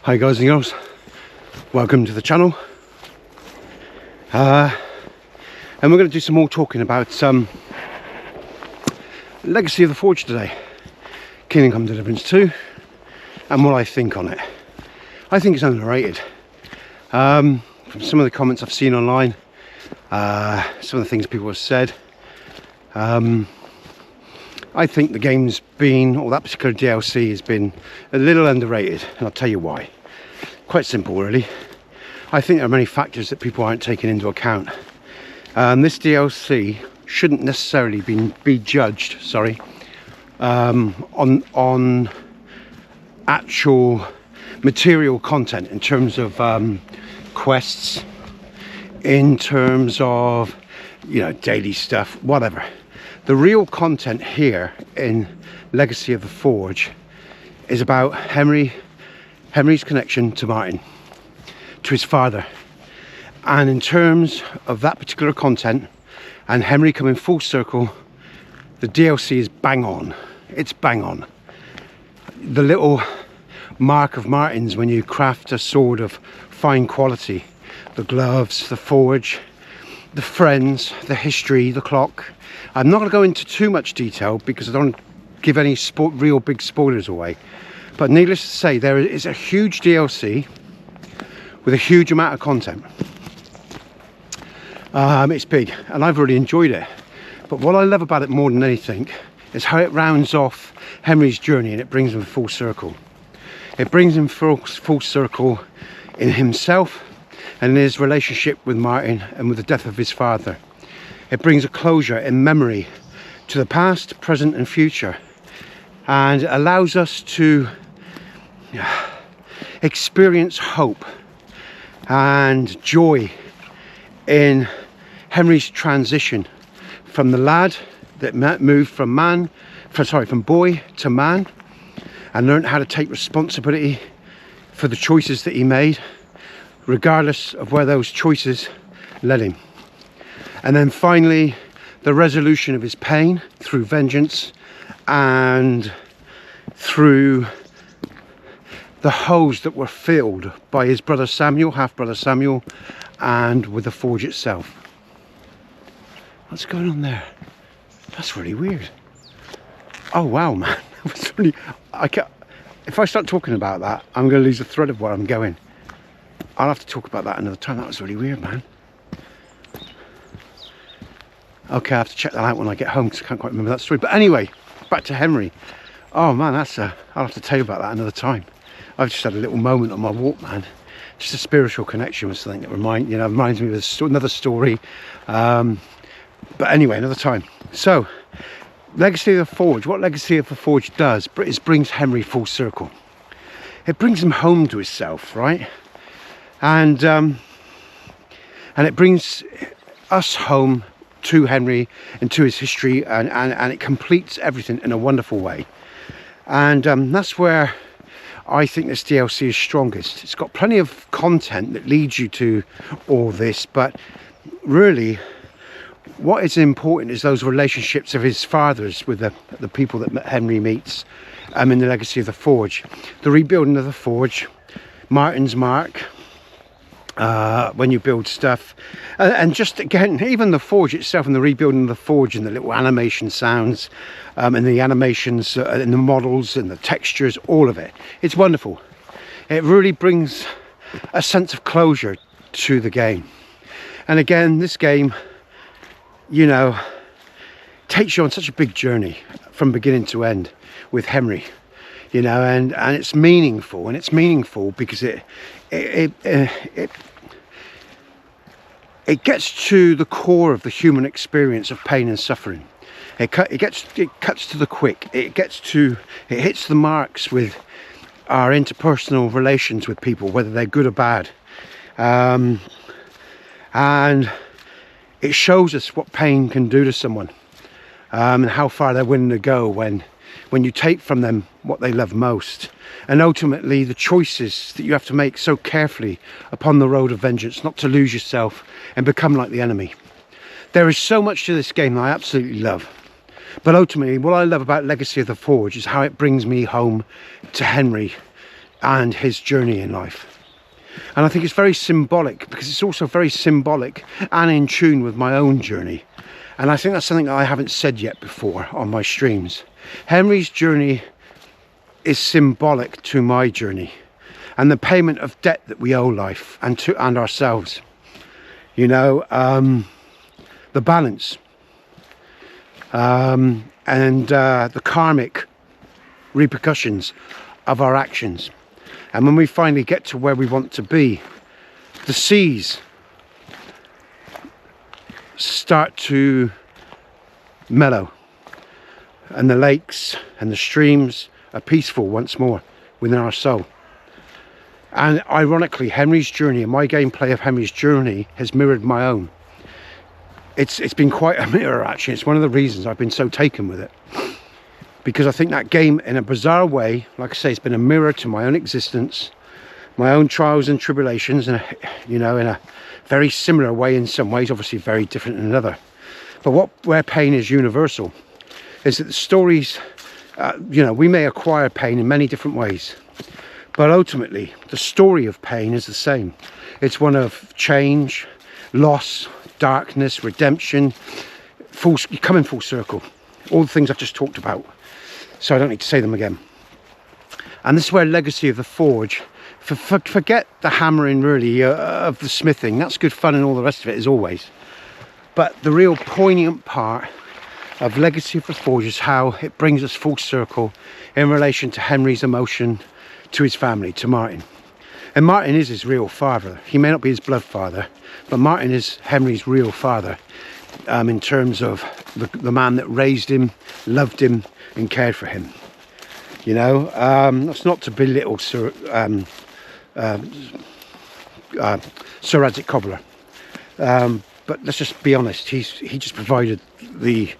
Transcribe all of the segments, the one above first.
Hi guys and girls, welcome to the channel. And we're going to do some more talking about Legacy of the Forge today, Kingdom Come Deliverance 2, and what I think on it. I think it's underrated. From some of the comments I've seen online, some of the things people have said, I think the game's been, or that particular DLC has been a little underrated, and I'll tell you why. Quite simple really. I think there are many factors that people aren't taking into account. This DLC shouldn't necessarily be judged, on actual material content in terms of quests, in terms of, you know, daily stuff, whatever. The real content here in Legacy of the Forge is about Henry's connection to Martin, to his father. And in terms of that particular content and Henry coming full circle, the DLC is bang on. It's bang on. The little mark of Martin's when you craft a sword of fine quality, the gloves, the forge, the friends, the history, the clock. I'm not going to go into too much detail because I don't give any real big spoilers away. But needless to say, there is a huge DLC with a huge amount of content. It's big, and I've really enjoyed it. But what I love about it more than anything is how it rounds off Henry's journey and it brings him full circle. It brings him full circle in himself and in his relationship with Martin and with the death of his father. It brings a closure in memory to the past, present and future, and allows us to experience hope and joy in Henry's transition from the lad that moved from boy to man and learned how to take responsibility for the choices that he made, regardless of where those choices led him. And then finally, the resolution of his pain through vengeance and through the holes that were filled by his brother Samuel, half-brother Samuel, and with the forge itself. What's going on there? That's really weird. Oh wow, man. That was really, if I start talking about that, I'm going to lose the thread of where I'm going. I'll have to talk about that another time. That was really weird, man. Okay, I have to check that out when I get home because I can't quite remember that story. But anyway, back to Henry. Oh man, I'll have to tell you about that another time. I've just had a little moment on my walk, man. Just a spiritual connection with something that reminds me of another story. But anyway, another time. So, Legacy of the Forge. What Legacy of the Forge does is brings Henry full circle. It brings him home to himself, right? And it brings us home to Henry and to his history, and it completes everything in a wonderful way. And that's where I think this DLC is strongest. It's got plenty of content that leads you to all this, but really what is important is those relationships of his fathers with the people that Henry meets in the Legacy of the Forge. The rebuilding of the Forge, Martin's mark, when you build stuff, and just again, even the forge itself and the rebuilding of the forge and the little animation sounds, and the animations and the models and the textures, all of it, it's wonderful. It really brings a sense of closure to the game. And again, this game, you know, takes you on such a big journey from beginning to end with Henry, you know, and it's meaningful, because it gets to the core of the human experience of pain and suffering. It cuts to the quick. It hits the marks with our interpersonal relations with people, whether they're good or bad, and it shows us what pain can do to someone, and how far they're willing to go when you take from them what they love most, and ultimately the choices that you have to make so carefully upon the road of vengeance, not to lose yourself and become like the enemy. There is so much to this game that I absolutely love, but ultimately what I love about Legacy of the Forge is how it brings me home to Henry, and his journey in life. And I think it's very symbolic, because it's also very symbolic and in tune with my own journey. And I think that's something I haven't said yet before on my streams. Henry's journey is symbolic to my journey and the payment of debt that we owe life and ourselves. You know, the balance and the karmic repercussions of our actions. And when we finally get to where we want to be, the seas start to mellow and the lakes and the streams are peaceful once more within our soul. And ironically, Henry's journey and my gameplay of Henry's journey has mirrored my own. It's been quite a mirror, actually. It's one of the reasons I've been so taken with it, because I think that game, in a bizarre way, like I say, it's been a mirror to my own existence, my own trials and tribulations, and you know, in a very similar way in some ways, obviously very different in another. But where pain is universal is that the stories, you know, we may acquire pain in many different ways, but ultimately the story of pain is the same. It's one of change, loss, darkness, redemption, you come in full circle. All the things I've just talked about, so I don't need to say them again. And this is where Legacy of the Forge, forget the hammering really of the smithing. That's good fun and all the rest of it as always. But the real poignant part of Legacy of the Forge is how it brings us full circle in relation to Henry's emotion to his family, to Martin. And Martin is his real father. He may not be his blood father, but Martin is Henry's real father, in terms of the man that raised him, loved him and cared for him. You know, that's not to belittle Sir Isaac Cobbler, but let's just be honest, he just provided the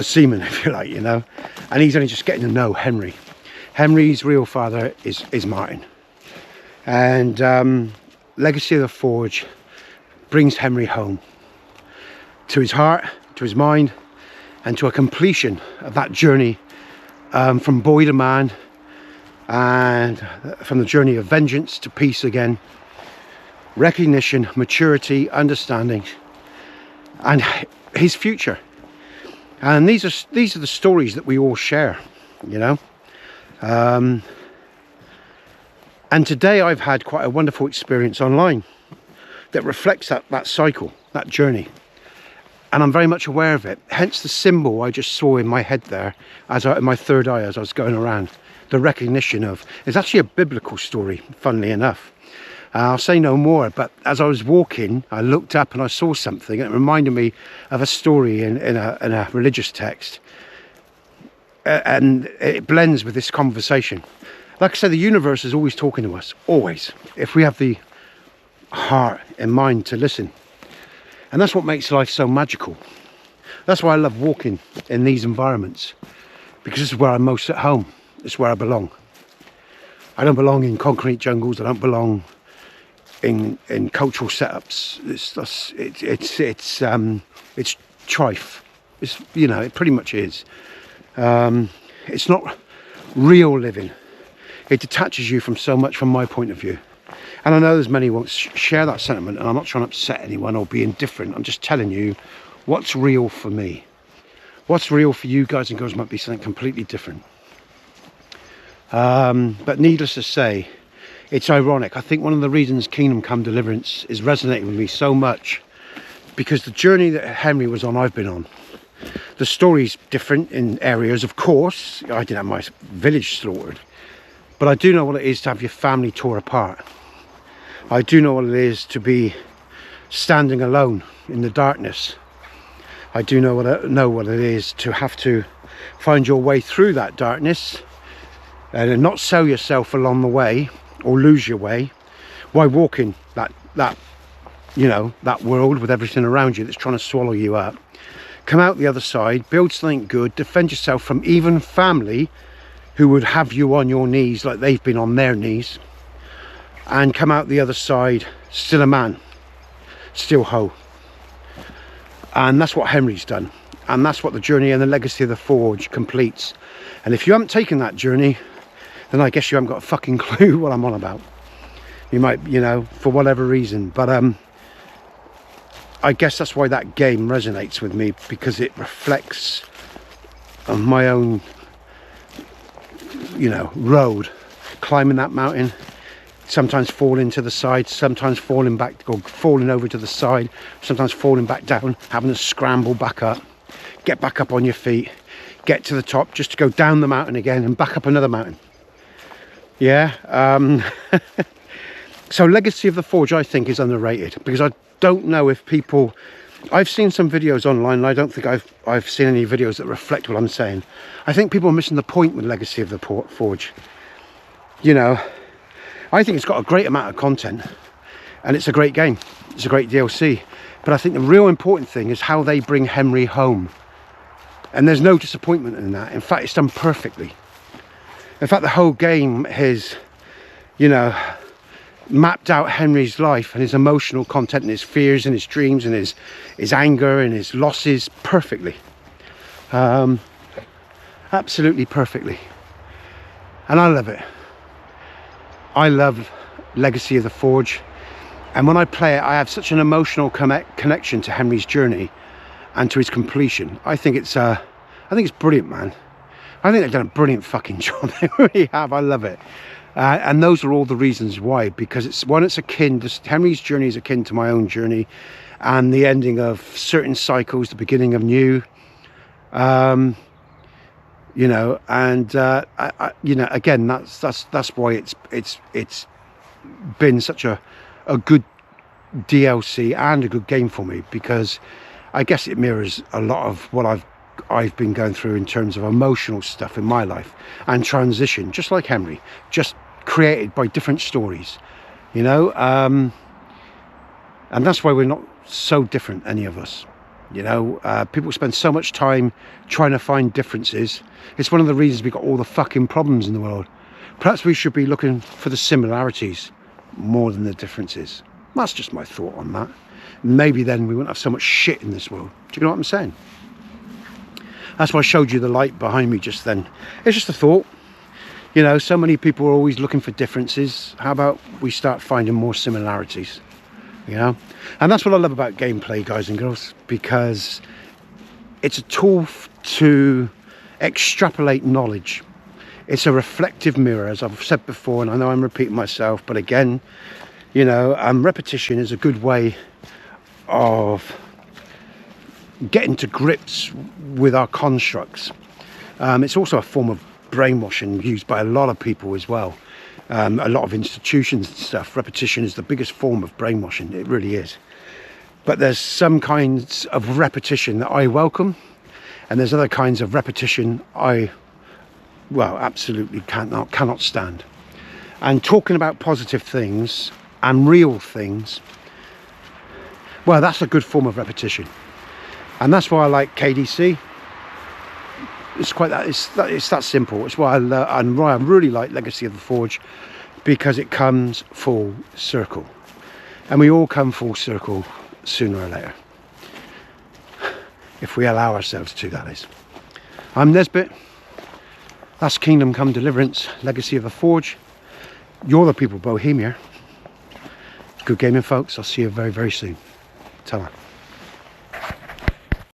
semen, if you like, you know, and he's only just getting to know Henry. Henry's real father is Martin. And Legacy of the Forge brings Henry home to his heart, to his mind, and to a completion of that journey, from boy to man, and from the journey of vengeance to peace again, recognition, maturity, understanding, and his future. And these are the stories that we all share, you know. And today I've had quite a wonderful experience online that reflects that cycle, that journey. And I'm very much aware of it. Hence the symbol I just saw in my head there, in my third eye as I was going around. The recognition of, it's actually a biblical story, funnily enough. I'll say no more, but as I was walking, I looked up and I saw something, and it reminded me of a story in a religious text. And it blends with this conversation. Like I said, the universe is always talking to us, always, if we have the heart and mind to listen. And that's what makes life so magical. That's why I love walking in these environments, because this is where I'm most at home. It's where I belong. I don't belong in concrete jungles. I don't belong in cultural setups. It's trife. It's, you know, it pretty much is. It's not real living. It detaches you from so much, from my point of view. And I know there's many who won't share that sentiment, and I'm not trying to upset anyone or be indifferent. I'm just telling you what's real for me. What's real for you guys and girls might be something completely different. But needless to say, it's ironic. I think one of the reasons Kingdom Come Deliverance is resonating with me so much, because the journey that Henry was on, I've been on. The story's different in areas, of course. I didn't have my village slaughtered, but I do know what it is to have your family tore apart. I do know what it is to be standing alone in the darkness. I do know what it is to have to find your way through that darkness and not sell yourself along the way or lose your way while walking that you know, that world with everything around you that's trying to swallow you up. Come out the other side, build something good, defend yourself from even family who would have you on your knees like they've been on their knees, and come out the other side still a man, still whole. And that's what Henry's done, and that's what the journey and the Legacy of the Forge completes. And if you haven't taken that journey, then I guess you haven't got a fucking clue what I'm on about. You might, you know, for whatever reason, but I guess that's why that game resonates with me, because it reflects on my own, you know, road, climbing that mountain, sometimes falling to the side, sometimes falling back, or falling over to the side, sometimes falling back down, having to scramble back up, get back up on your feet, get to the top just to go down the mountain again and back up another mountain. Yeah. So Legacy of the Forge, I think, is underrated, because I don't know if people, I've seen some videos online and I don't think I've seen any videos that reflect what I'm saying. I think people are missing the point with Legacy of the Forge. You know, I think it's got a great amount of content and it's a great game, it's a great DLC, but I think the real important thing is how they bring Henry home, and there's no disappointment in that. In fact, it's done perfectly. In fact, the whole game is, you know, mapped out Henry's life and his emotional content and his fears and his dreams and his anger and his losses perfectly. Absolutely perfectly. And I love it. I love Legacy of the Forge, and when I play it I have such an emotional connection to Henry's journey and to his completion. I think it's brilliant, man. I think they've done a brilliant fucking job. They really have. I love it. And those are all the reasons why, because it's akin, Henry's journey is akin to my own journey, and the ending of certain cycles, the beginning of new, you know, and you know, again, that's why it's been such a good DLC and a good game for me, because I guess it mirrors a lot of what I've been going through in terms of emotional stuff in my life and transition, just like Henry, just created by different stories, you know, and that's why we're not so different, any of us, you know. People spend so much time trying to find differences. It's one of the reasons we got all the fucking problems in the world. Perhaps we should be looking for the similarities more than the differences. That's just my thought on that. Maybe then we wouldn't have so much shit in this world. Do you know what I'm saying? That's why I showed you the light behind me just then. It's just a thought. You know, so many people are always looking for differences. How about we start finding more similarities? You know? And that's what I love about gameplay, guys and girls, because it's a tool to extrapolate knowledge. It's a reflective mirror, as I've said before, and I know I'm repeating myself, but again, you know, repetition is a good way of getting to grips with our constructs. It's also a form of brainwashing used by a lot of people as well, a lot of institutions and stuff. Repetition is the biggest form of brainwashing, it really is. But there's some kinds of repetition that I welcome, and there's other kinds of repetition I, well, absolutely cannot stand. And talking about positive things and real things, well, that's a good form of repetition. And that's why I like KDC. It's quite that. It's that simple. It's why I really like Legacy of the Forge, because it comes full circle, and we all come full circle sooner or later, if we allow ourselves to. That is. I'm Nesbit. That's Kingdom Come Deliverance, Legacy of the Forge. You're the people of Bohemia. Good gaming, folks. I'll see you very, very soon. Ta-ra.